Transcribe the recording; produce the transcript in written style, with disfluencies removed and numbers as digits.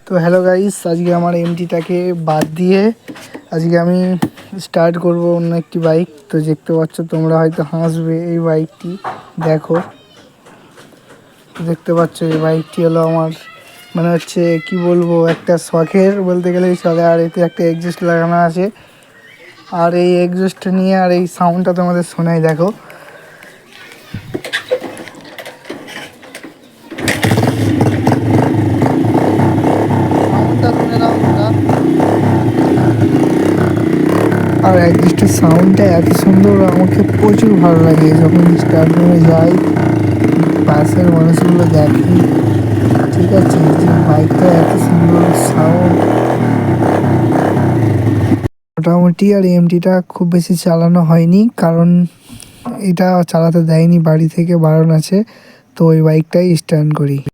তো hello guys, আজকে আমার এমটিটাকে বাদ দিয়ে আজকে আমি স্টার্ট করব অন্য একটি বাইক। তো দেখতে পাচ্ছ তোমরা, হয়তো হাসবে। এই বাইকটি দেখো, দেখতে পাচ্ছ এই বাইকটি হলো আমার, মানে হচ্ছে কি বলবো, একটা শখের বলতে গেলেই চলে। আর এতে একটা এক্সজস্ট লাগানো আছে, আর এই এক্সজস্টটা নিয়ে আর এই সাউন্ডটা তোমাদের শোনাই। দেখো, সাউন্ডটা শুনে নাও তোমরা। আর এক্সজস্টের সাউন্ডটা এত সুন্দর, আমাকে প্রচুর ভালো লাগে। যখন স্টার্ট রুমে যাই, পাশের মানুষগুলো দেখি, ঠিক আছে, যে বাইকটা এত সুন্দর সাউন্ড। মোটামুটি আর এমটিটা খুব বেশি চালানো হয়নি, কারণ এটা চালাতে দেয়নি, বাড়ি থেকে বারণ আছে। তো ওই বাইকটাই স্ট্যান্ড করি।